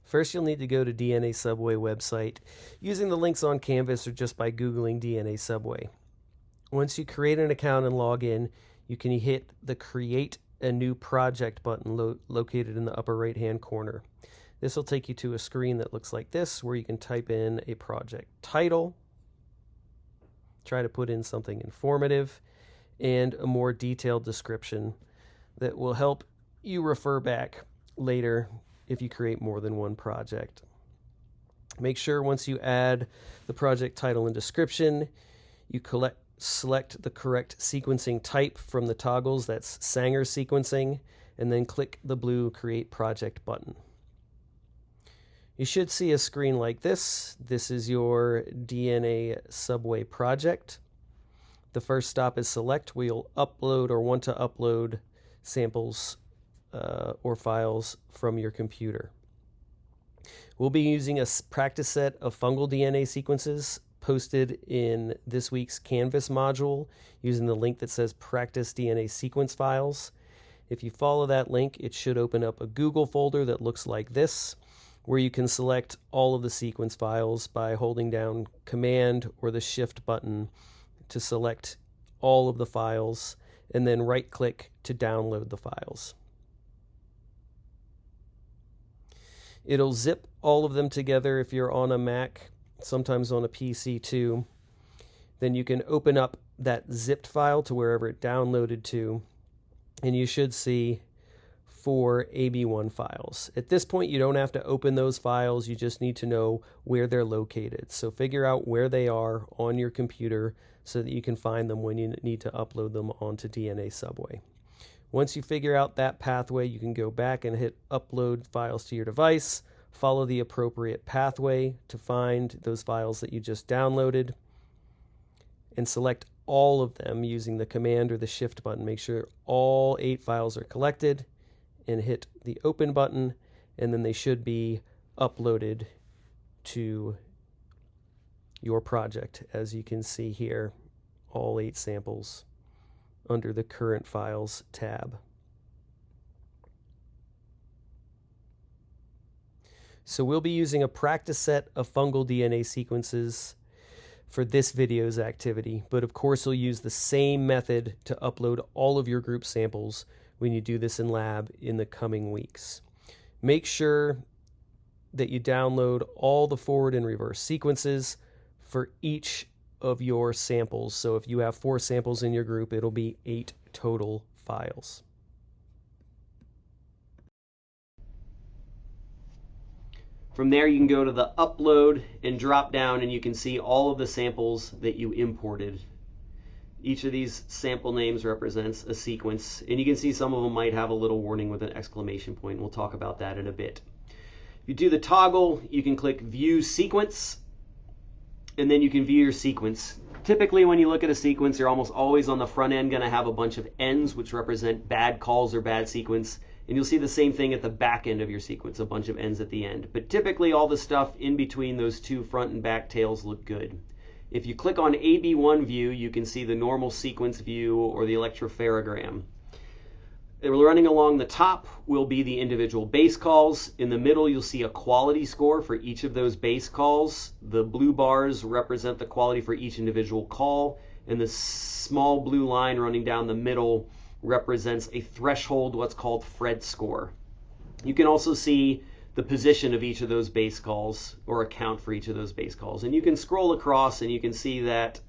First, you'll need to go to DNA Subway website using the links on Canvas or just by Googling DNA Subway. Once you create an account and log in, you can hit the Create a New Project button located in the upper right-hand corner. This will take you to a screen that looks like this, where you can type in a project title, try to put in something informative, and a more detailed description that will help you refer back later if you create more than one project. Make sure once you add the project title and description, you select the correct sequencing type from the toggles, that's Sanger sequencing, and then click the blue Create Project button. You should see a screen like this. This is your DNA Subway project. The first stop is select, where you'll upload or want to upload samples or files from your computer. We'll be using a practice set of fungal DNA sequences posted in this week's Canvas module using the link that says Practice DNA Sequence Files. If you follow that link, it should open up a Google folder that looks like this, where you can select all of the sequence files by holding down Command or the Shift button to select all of the files, and then right-click to download the files. It'll zip all of them together if you're on a Mac, sometimes on a PC too. Then you can open up that zipped file to wherever it downloaded to, and you should see 4 AB1 files. At this point, you don't have to open those files, you just need to know where they're located. So figure out where they are on your computer so that you can find them when you need to upload them onto DNA Subway. Once you figure out that pathway, you can go back and hit Upload Files to your device, follow the appropriate pathway to find those files that you just downloaded, and select all of them using the Command or the Shift button. Make sure all 8 files are collected, and hit the Open button, and then they should be uploaded to your project. As you can see here, all 8 samples under the Current Files tab. So we'll be using a practice set of fungal DNA sequences for this video's activity, but of course you'll use the same method to upload all of your group samples when you do this in lab in the coming weeks. Make sure that you download all the forward and reverse sequences for each of your samples. So if you have 4 samples in your group, it'll be 8 total files. From there, you can go to the upload and drop down, and you can see all of the samples that you imported. Each of these sample names represents a sequence, and you can see some of them might have a little warning with an exclamation point. We'll talk about that in a bit. If you do the toggle, you can click View Sequence, and then you can view your sequence. Typically, when you look at a sequence, you're almost always on the front end going to have a bunch of ends, which represent bad calls or bad sequence. And you'll see the same thing at the back end of your sequence, a bunch of ends at the end. But typically, all the stuff in between those 2 front and back tails look good. If you click on AB1 view, you can see the normal sequence view or the electropherogram. Running along the top will be the individual base calls. In the middle, you'll see a quality score for each of those base calls. The blue bars represent the quality for each individual call, and the small blue line running down the middle represents a threshold, what's called Phred score. You can also see the position of each of those base calls, or account for each of those base calls. And you can scroll across and you can see that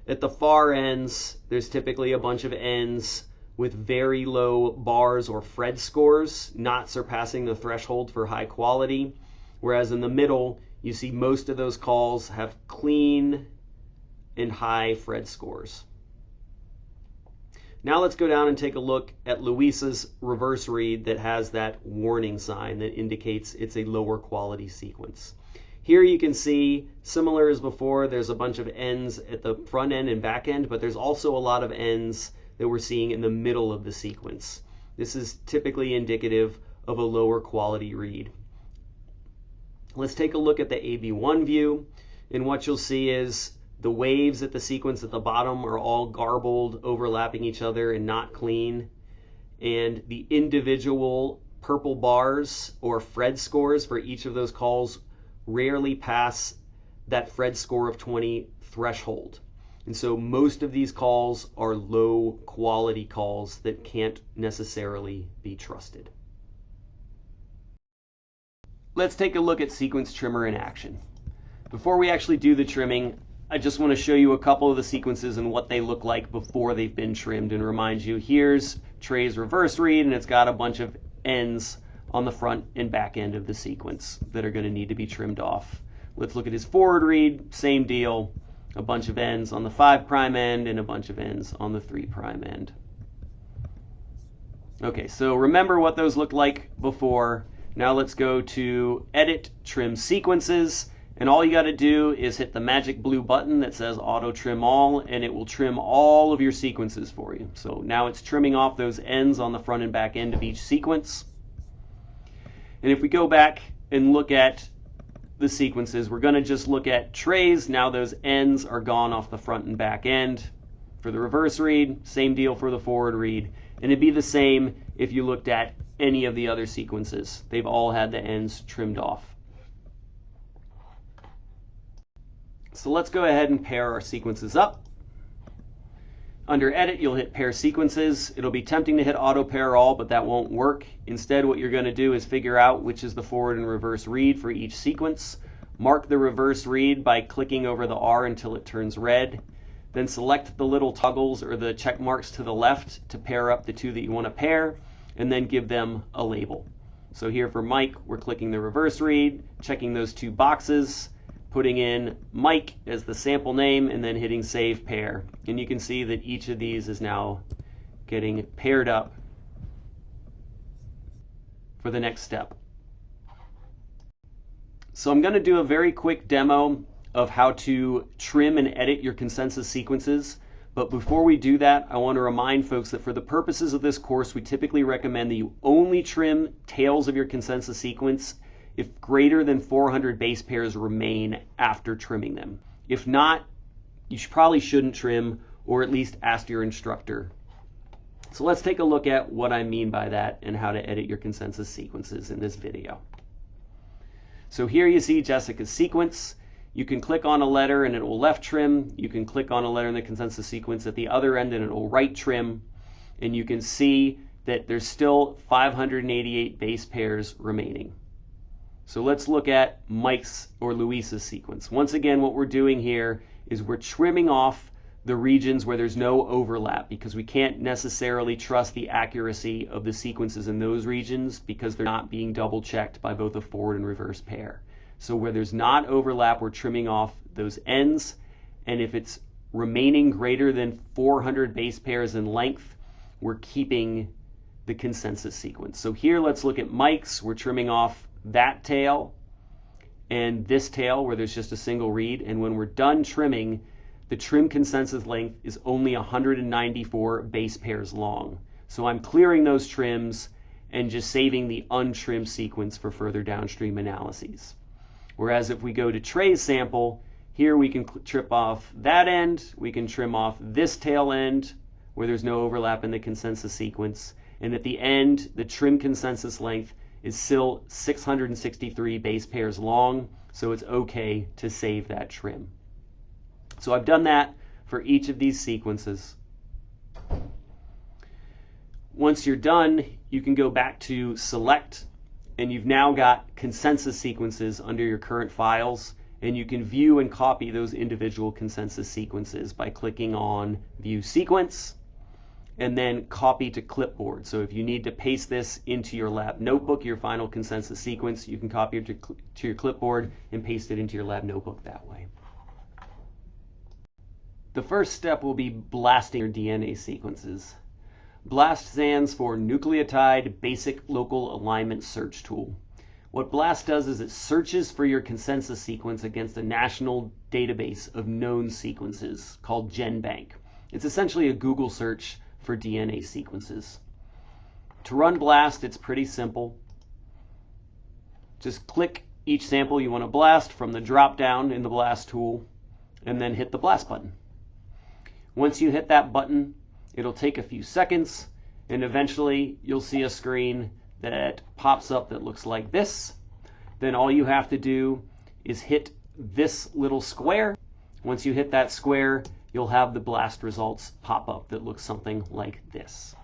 at the far ends, there's typically a bunch of ends with very low bars or Phred scores, not surpassing the threshold for high quality. Whereas in the middle, you see most of those calls have clean and high Phred scores. Now let's go down and take a look at Luisa's reverse read that has that warning sign that indicates it's a lower quality sequence. Here you can see, similar as before, there's a bunch of ends at the front end and back end, but there's also a lot of ends that we're seeing in the middle of the sequence. This is typically indicative of a lower quality read. Let's take a look at the AB1 view, and what you'll see is the waves at the sequence at the bottom are all garbled, overlapping each other and not clean, and the individual purple bars or Phred scores for each of those calls rarely pass that Phred score of 20 threshold. And so most of these calls are low quality calls that can't necessarily be trusted. Let's take a look at sequence trimmer in action. Before we actually do the trimming, I just want to show you a couple of the sequences and what they look like before they've been trimmed, and remind you, here's Trey's reverse read, and it's got a bunch of ends on the front and back end of the sequence that are going to need to be trimmed off. Let's look at his forward read, same deal, a bunch of ends on the 5' end and a bunch of ends on the 3' end. Okay, so remember what those looked like before. Now let's go to Edit, Trim Sequences. And all you got to do is hit the magic blue button that says Auto Trim All, and it will trim all of your sequences for you. So now it's trimming off those ends on the front and back end of each sequence. And if we go back and look at the sequences, we're going to just look at Trey's. Now those ends are gone off the front and back end. For the reverse read, same deal for the forward read. And it'd be the same if you looked at any of the other sequences. They've all had the ends trimmed off. So let's go ahead and pair our sequences up. Under Edit, you'll hit Pair Sequences. It'll be tempting to hit Auto Pair All, but that won't work. Instead, what you're going to do is figure out which is the forward and reverse read for each sequence. Mark the reverse read by clicking over the R until it turns red. Then select the little toggles or the check marks to the left to pair up the two that you want to pair, and then give them a label. So here for Mike, we're clicking the reverse read, checking those two boxes, putting in Mike as the sample name, and then hitting Save Pair. And you can see that each of these is now getting paired up for the next step. So I'm going to do a very quick demo of how to trim and edit your consensus sequences. But before we do that, I want to remind folks that for the purposes of this course, we typically recommend that you only trim tails of your consensus sequence if greater than 400 base pairs remain after trimming them. If not, you probably shouldn't trim, or at least ask your instructor. So let's take a look at what I mean by that and how to edit your consensus sequences in this video. So here you see Jessica's sequence. You can click on a letter and it will left trim. You can click on a letter in the consensus sequence at the other end and it will right trim. And you can see that there's still 588 base pairs remaining. So let's look at Mike's or Luis's sequence. Once again, what we're doing here is we're trimming off the regions where there's no overlap, because we can't necessarily trust the accuracy of the sequences in those regions because they're not being double checked by both a forward and reverse pair. So where there's not overlap, we're trimming off those ends. And if it's remaining greater than 400 base pairs in length, we're keeping the consensus sequence. So here, let's look at Mike's. We're trimming off that tail and this tail where there's just a single read. And when we're done trimming, the trim consensus length is only 194 base pairs long. So I'm clearing those trims and just saving the untrimmed sequence for further downstream analyses. Whereas if we go to Trey's sample, here we can trim off that end, we can trim off this tail end where there's no overlap in the consensus sequence, and at the end, the trim consensus length is still 663 base pairs long, so it's okay to save that trim. So I've done that for each of these sequences. Once you're done, you can go back to Select, and you've now got consensus sequences under your current files, and you can view and copy those individual consensus sequences by clicking on View Sequence, and then Copy to Clipboard. So if you need to paste this into your lab notebook, your final consensus sequence, you can copy it to your clipboard and paste it into your lab notebook that way. The first step will be blasting your DNA sequences. BLAST stands for Nucleotide Basic Local Alignment Search Tool. What BLAST does is it searches for your consensus sequence against a national database of known sequences called GenBank. It's essentially a Google search for DNA sequences. To run BLAST, it's pretty simple. Just click each sample you want to blast from the drop down in the BLAST tool, and then hit the BLAST button. Once you hit that button, it'll take a few seconds, and eventually you'll see a screen that pops up that looks like this. Then all you have to do is hit this little square. Once you hit that square, you'll have the blast results pop up that looks something like this.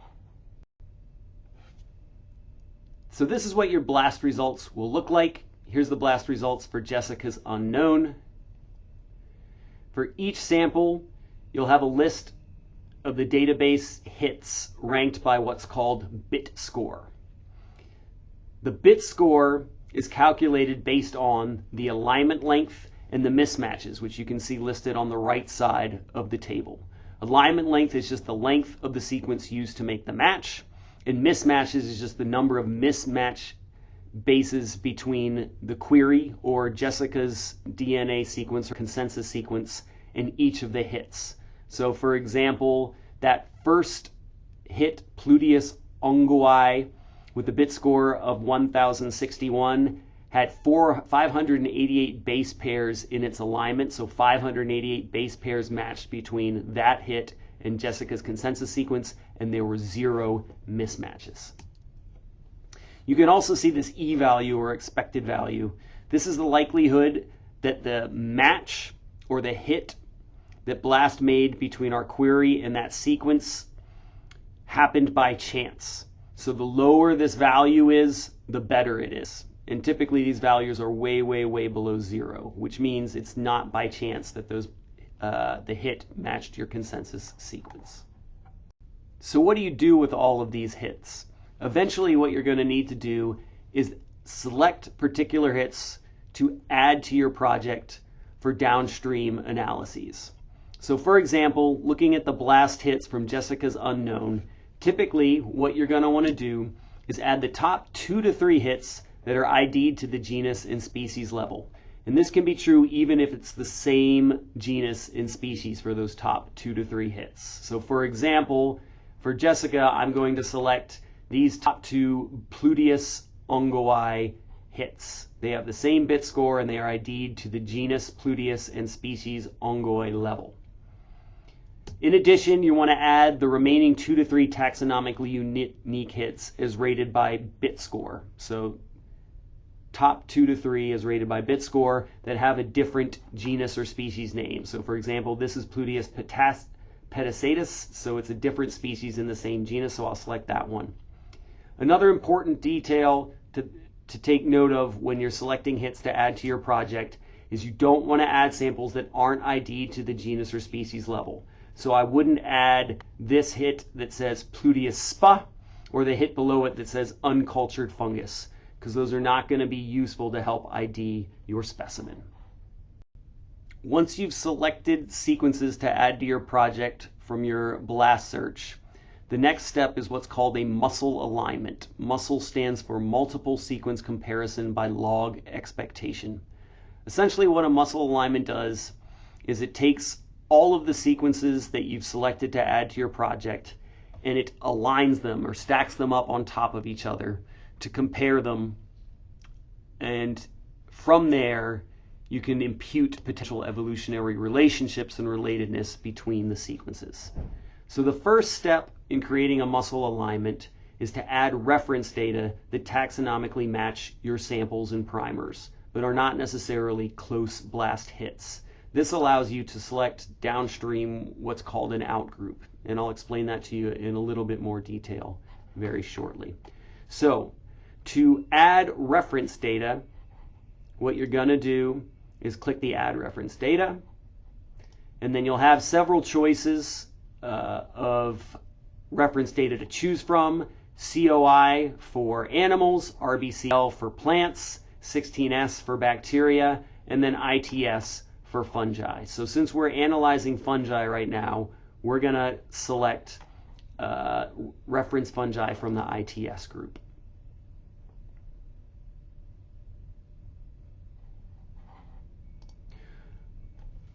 So this is what your blast results will look like. Here's the blast results for Jessica's unknown. For each sample, you'll have a list of the database hits ranked by what's called bit score. The bit score is calculated based on the alignment length and the mismatches, which you can see listed on the right side of the table. Alignment length is just the length of the sequence used to make the match, and mismatches is just the number of mismatch bases between the query or Jessica's DNA sequence or consensus sequence and each of the hits. So for example, that first hit, Pluteus ongoi, with the bit score of 1061, had 588 base pairs in its alignment, so 588 base pairs matched between that hit and Jessica's consensus sequence, and there were 0 mismatches. You can also see this E value or expected value. This is the likelihood that the match or the hit that BLAST made between our query and that sequence happened by chance. So the lower this value is, the better it is. And typically these values are way, way, way below 0, which means it's not by chance that the hit matched your consensus sequence. So what do you do with all of these hits? Eventually what you're going to need to do is select particular hits to add to your project for downstream analyses. So for example, looking at the BLAST hits from Jessica's unknown, typically what you're going to want to do is add the top 2 to 3 hits that are ID'd to the genus and species level. And this can be true even if it's the same genus and species for those top 2 to 3 hits. So for example, for Jessica, I'm going to select these top 2 Pluteus ongoi hits. They have the same bit score and they are ID'd to the genus Pluteus and species ongoi level. In addition, you want to add the remaining 2 to 3 taxonomically unique hits as rated by bit score. So top 2 to 3 is rated by bit score that have a different genus or species name. So for example, this is Pluteus petacetus, so it's a different species in the same genus, so I'll select that one. Another important detail to take note of when you're selecting hits to add to your project is you don't want to add samples that aren't ID'd to the genus or species level. So I wouldn't add this hit that says Pluteus spa or the hit below it that says uncultured fungus, because those are not going to be useful to help ID your specimen. Once you've selected sequences to add to your project from your BLAST search, the next step is what's called a muscle alignment. Muscle stands for multiple sequence comparison by log expectation. Essentially what a muscle alignment does is it takes all of the sequences that you've selected to add to your project and it aligns them or stacks them up on top of each other to compare them, and from there you can impute potential evolutionary relationships and relatedness between the sequences. So the first step in creating a muscle alignment is to add reference data that taxonomically match your samples and primers, but are not necessarily close BLAST hits. This allows you to select downstream what's called an outgroup, and I'll explain that to you in a little bit more detail very shortly. So to add reference data, what you're going to do is click the Add Reference Data, and then you'll have several choices of reference data to choose from. COI for animals, RBCL for plants, 16S for bacteria, and then ITS for fungi. So since we're analyzing fungi right now, we're going to select reference fungi from the ITS group.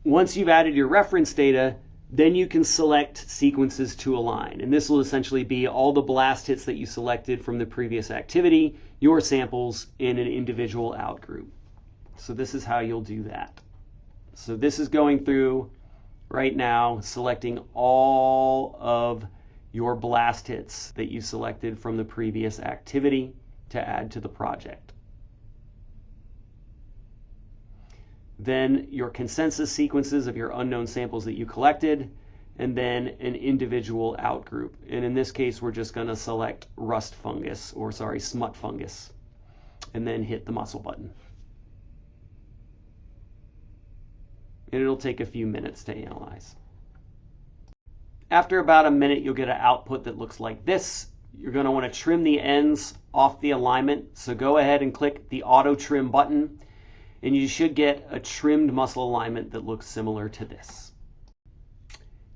Once you've added your reference data, then you can select sequences to align. And this will essentially be all the BLAST hits that you selected from the previous activity, your samples in an individual outgroup. So this is how you'll do that. So this is going through right now, selecting all of your BLAST hits that you selected from the previous activity. to add to the project. Then your consensus sequences of your unknown samples that you collected, and then an individual outgroup. And in this case, we're just going to select smut fungus, and then hit the muscle button. And it'll take a few minutes to analyze. After about a minute, you'll get an output that looks like this. You're going to want to trim the ends off the alignment. So go ahead and click the auto trim button, and you should get a trimmed muscle alignment that looks similar to this.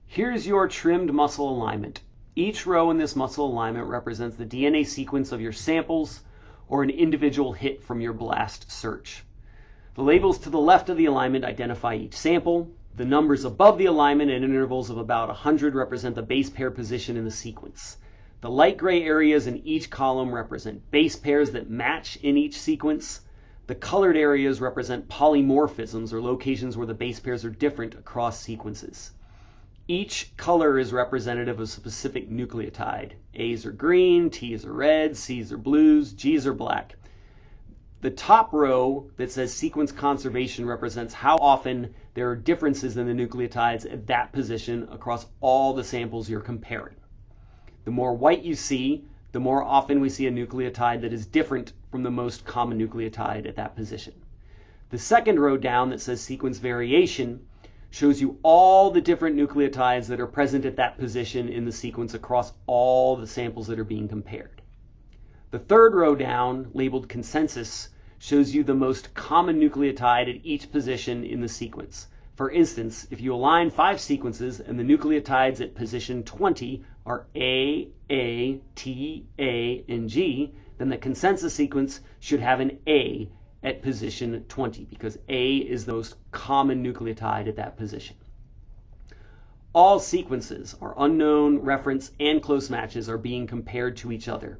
Here's your trimmed muscle alignment. Each row in this muscle alignment represents the DNA sequence of your samples or an individual hit from your BLAST search. The labels to the left of the alignment identify each sample. The numbers above the alignment at intervals of about 100 represent the base pair position in the sequence. The light gray areas in each column represent base pairs that match in each sequence. The colored areas represent polymorphisms, or locations where the base pairs are different across sequences. Each color is representative of a specific nucleotide. A's are green, T's are red, C's are blues, G's are black. The top row that says sequence conservation represents how often there are differences in the nucleotides at that position across all the samples you're comparing. The more white you see, the more often we see a nucleotide that is different from the most common nucleotide at that position. The second row down that says sequence variation shows you all the different nucleotides that are present at that position in the sequence across all the samples that are being compared. The third row down, labeled consensus, shows you the most common nucleotide at each position in the sequence. For instance, if you align 5 sequences and the nucleotides at position 20 are A, T, A, and G, then the consensus sequence should have an A at position 20 because A is the most common nucleotide at that position. All sequences are unknown, reference, and close matches are being compared to each other.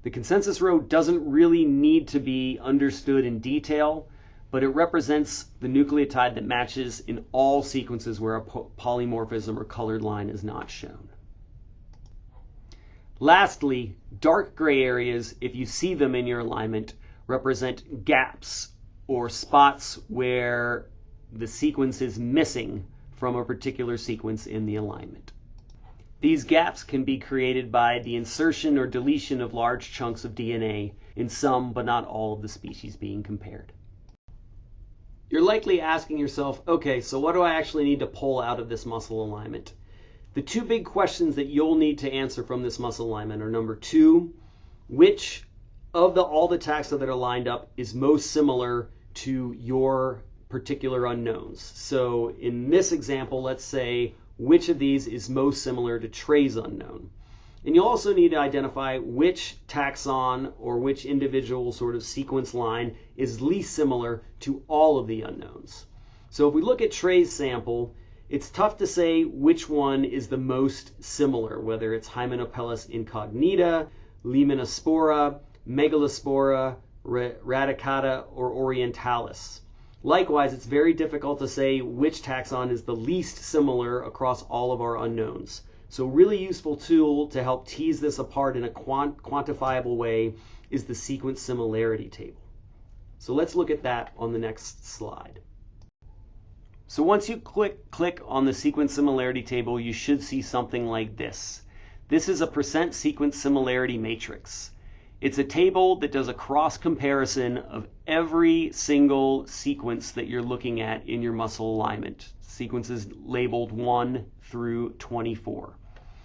The consensus row doesn't really need to be understood in detail, but it represents the nucleotide that matches in all sequences where a polymorphism or colored line is not shown. Lastly, dark gray areas, if you see them in your alignment, represent gaps or spots where the sequence is missing from a particular sequence in the alignment. These gaps can be created by the insertion or deletion of large chunks of DNA in some but not all of the species being compared. You're likely asking yourself, okay, so what do I actually need to pull out of this muscle alignment? The 2 big questions that you'll need to answer from this muscle alignment are number 2, which of all the taxa that are lined up is most similar to your particular unknowns? So in this example, let's say, which of these is most similar to Trey's unknown? And you'll also need to identify which taxon or which individual sort of sequence line is least similar to all of the unknowns. So if we look at Trey's sample, it's tough to say which one is the most similar, whether it's Hymenopellis incognita, Limnospora, Megalospora, radicata, or orientalis. Likewise, it's very difficult to say which taxon is the least similar across all of our unknowns. So a really useful tool to help tease this apart in a quantifiable way is the sequence similarity table. So let's look at that on the next slide. So once you click on the sequence similarity table, you should see something like this. This is a % sequence similarity matrix. It's a table that does a cross comparison of every single sequence that you're looking at in your muscle alignment. Sequences labeled 1 through 24.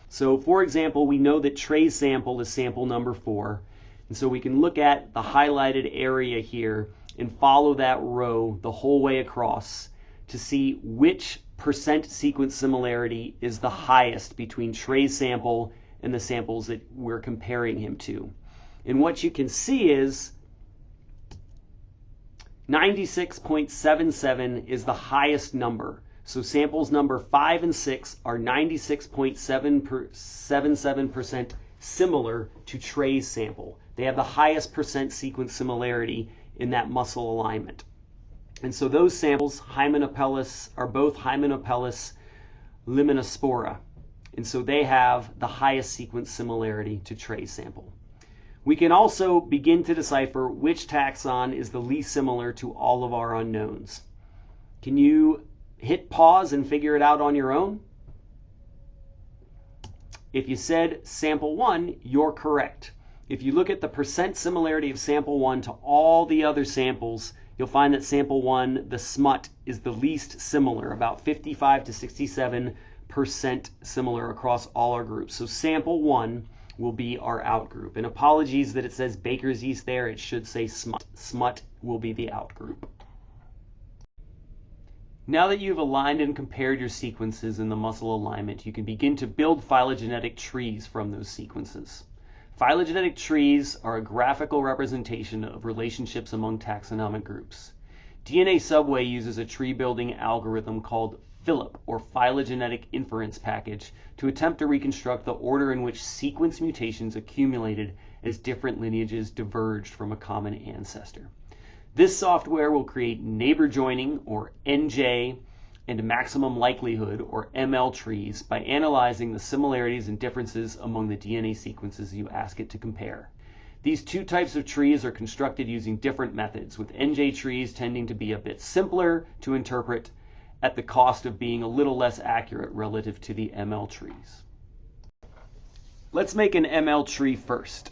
So for example, we know that Trey's sample is sample number 4. And so we can look at the highlighted area here and follow that row the whole way across to see which % sequence similarity is the highest between Trey's sample and the samples that we're comparing him to. And what you can see is 96.77 is the highest number. So samples number 5 and 6 are 96.77% similar to Trey's sample. They have the highest % sequence similarity in that muscle alignment. And so those samples, Hymenopellis, are both Hymenopellis limnospora. And so they have the highest sequence similarity to Trey's sample. We can also begin to decipher which taxon is the least similar to all of our unknowns. Can you hit pause and figure it out on your own? If you said sample 1, you're correct. If you look at the percent similarity of sample 1 to all the other samples, you'll find that sample 1, the smut, is the least similar, about 55 to 67% similar across all our groups. So sample 1 will be our out group. And apologies that it says baker's yeast there, it should say smut. Smut will be the out group. Now that you've aligned and compared your sequences in the muscle alignment, you can begin to build phylogenetic trees from those sequences. Phylogenetic trees are a graphical representation of relationships among taxonomic groups. DNA Subway uses a tree building algorithm called PHILIP, or phylogenetic inference package, to attempt to reconstruct the order in which sequence mutations accumulated as different lineages diverged from a common ancestor. This software will create neighbor joining, or NJ, and maximum likelihood, or ML trees by analyzing the similarities and differences among the DNA sequences you ask it to compare. These two types of trees are constructed using different methods, with NJ trees tending to be a bit simpler to interpret at the cost of being a little less accurate relative to the ML trees. Let's make an ML tree first.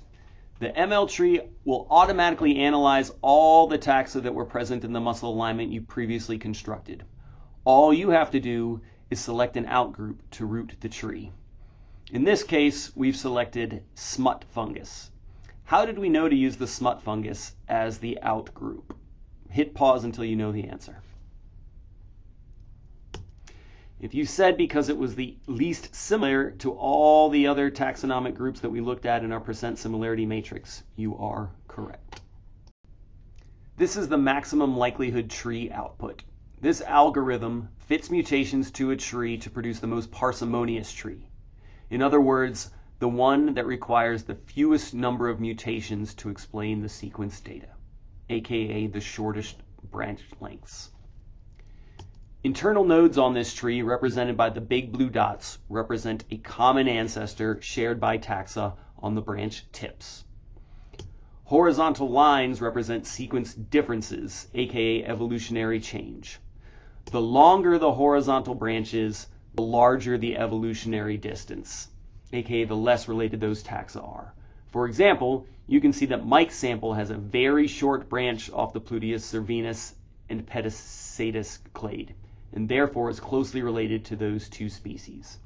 The ML tree will automatically analyze all the taxa that were present in the muscle alignment you previously constructed. All you have to do is select an outgroup to root the tree. In this case, we've selected smut fungus. How did we know to use the smut fungus as the outgroup? Hit pause until you know the answer. If you said because it was the least similar to all the other taxonomic groups that we looked at in our percent similarity matrix, you are correct. This is the maximum likelihood tree output. This algorithm fits mutations to a tree to produce the most parsimonious tree. In other words, the one that requires the fewest number of mutations to explain the sequence data, aka the shortest branch lengths. Internal nodes on this tree, represented by the big blue dots, represent a common ancestor shared by taxa on the branch tips. Horizontal lines represent sequence differences, aka evolutionary change. The longer the horizontal branch is, the larger the evolutionary distance, aka the less related those taxa are. For example, you can see that Mike's sample has a very short branch off the Pluteus cervinus and Pedicetus clade, and therefore is closely related to those two species.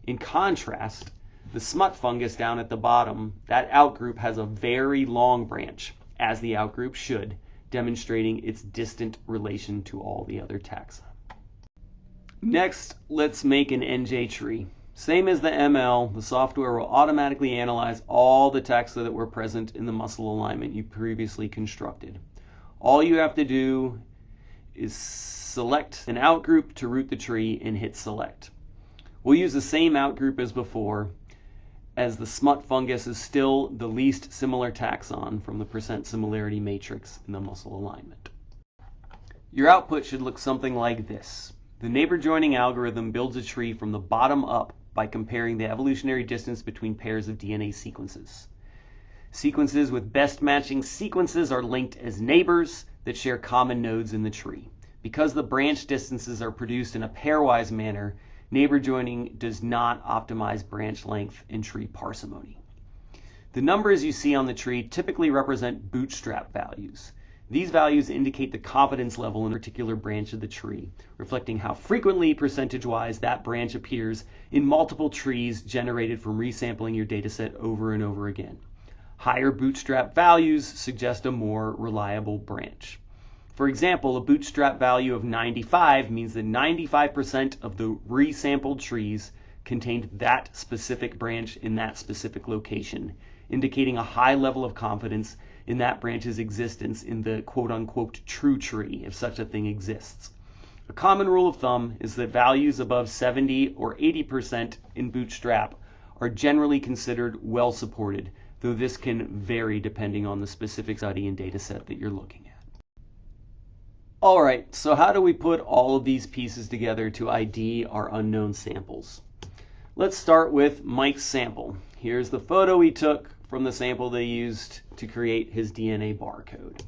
In contrast, the smut fungus down at the bottom, that outgroup has a very long branch, as the outgroup should, demonstrating its distant relation to all the other taxa. Next, let's make an NJ tree. Same as the ML, the software will automatically analyze all the taxa that were present in the muscle alignment you previously constructed. All you have to do is select an outgroup to root the tree and hit select. We'll use the same outgroup as before, as the smut fungus is still the least similar taxon from the percent similarity matrix in the muscle alignment. Your output should look something like this. The neighbor joining algorithm builds a tree from the bottom up by comparing the evolutionary distance between pairs of DNA sequences. Sequences with best matching sequences are linked as neighbors that share common nodes in the tree. Because the branch distances are produced in a pairwise manner, neighbor joining does not optimize branch length and tree parsimony. The numbers you see on the tree typically represent bootstrap values. These values indicate the confidence level in a particular branch of the tree, reflecting how frequently percentage-wise that branch appears in multiple trees generated from resampling your dataset over and over again. Higher bootstrap values suggest a more reliable branch. For example, a bootstrap value of 95 means that 95% of the resampled trees contained that specific branch in that specific location, indicating a high level of confidence in that branch's existence in the quote-unquote true tree, if such a thing exists. A common rule of thumb is that values above 70 or 80% in bootstrap are generally considered well supported, though this can vary depending on the specific study and dataset that you're looking at. Alright, so how do we put all of these pieces together to ID our unknown samples? Let's start with Mike's sample. Here's the photo he took from the sample they used to create his DNA barcode.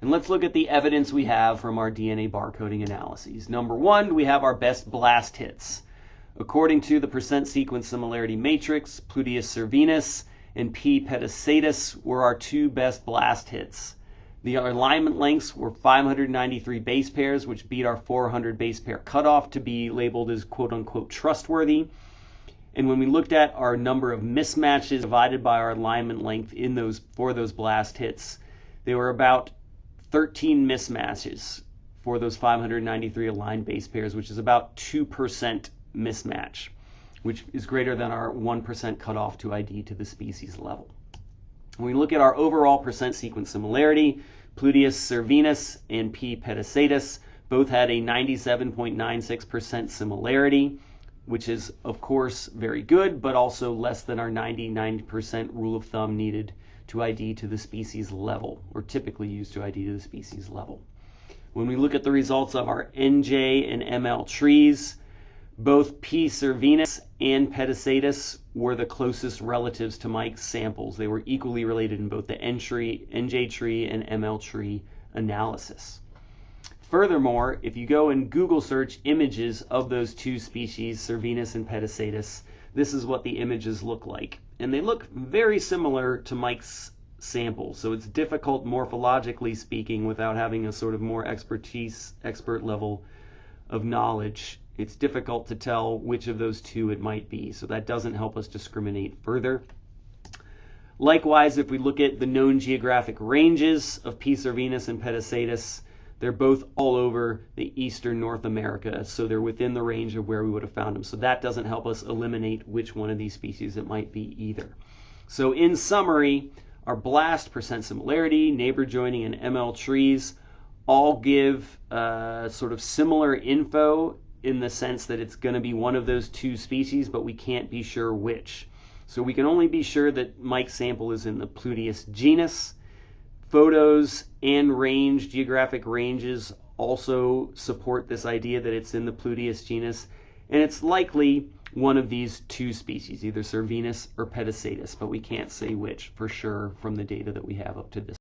And let's look at the evidence we have from our DNA barcoding analyses. Number one, we have our best blast hits. According to the percent sequence similarity matrix, Pluteus cervinus and P. petacetus were our two best blast hits. The alignment lengths were 593 base pairs, which beat our 400 base pair cutoff to be labeled as quote-unquote trustworthy. And when we looked at our number of mismatches divided by our alignment length for those blast hits, they were about 13 mismatches for those 593 aligned base pairs, which is about 2% mismatch, which is greater than our 1% cutoff to ID to the species level. When we look at our overall percent sequence similarity, Pluteus cervinus and P. petacetus both had a 97.96% similarity, which is, of course, very good, but also less than our 99% rule of thumb needed to ID to the species level, or typically used to ID to the species level. When we look at the results of our NJ and ML trees, both P. cervinus and petacetus were the closest relatives to Mike's samples. They were equally related in both the NJ tree and ML tree analysis. Furthermore, if you go and Google search images of those two species, cervinus and petacetus, this is what the images look like. And they look very similar to Mike's sample. So it's difficult morphologically speaking without having a sort of more expert level of knowledge. It's difficult to tell which of those two it might be. So that doesn't help us discriminate further. Likewise, if we look at the known geographic ranges of P. cervinus and petacetus, they're both all over the eastern North America, so they're within the range of where we would have found them. So that doesn't help us eliminate which one of these species it might be either. So in summary, our blast, percent similarity, neighbor joining, and ML trees all give sort of similar info in the sense that it's going to be one of those two species, but we can't be sure which. So we can only be sure that Mike's sample is in the Pluteus genus. Photos and geographic ranges also support this idea that it's in the Pluteus genus, and it's likely one of these two species, either cervinus or petacetus, but we can't say which for sure from the data that we have up to this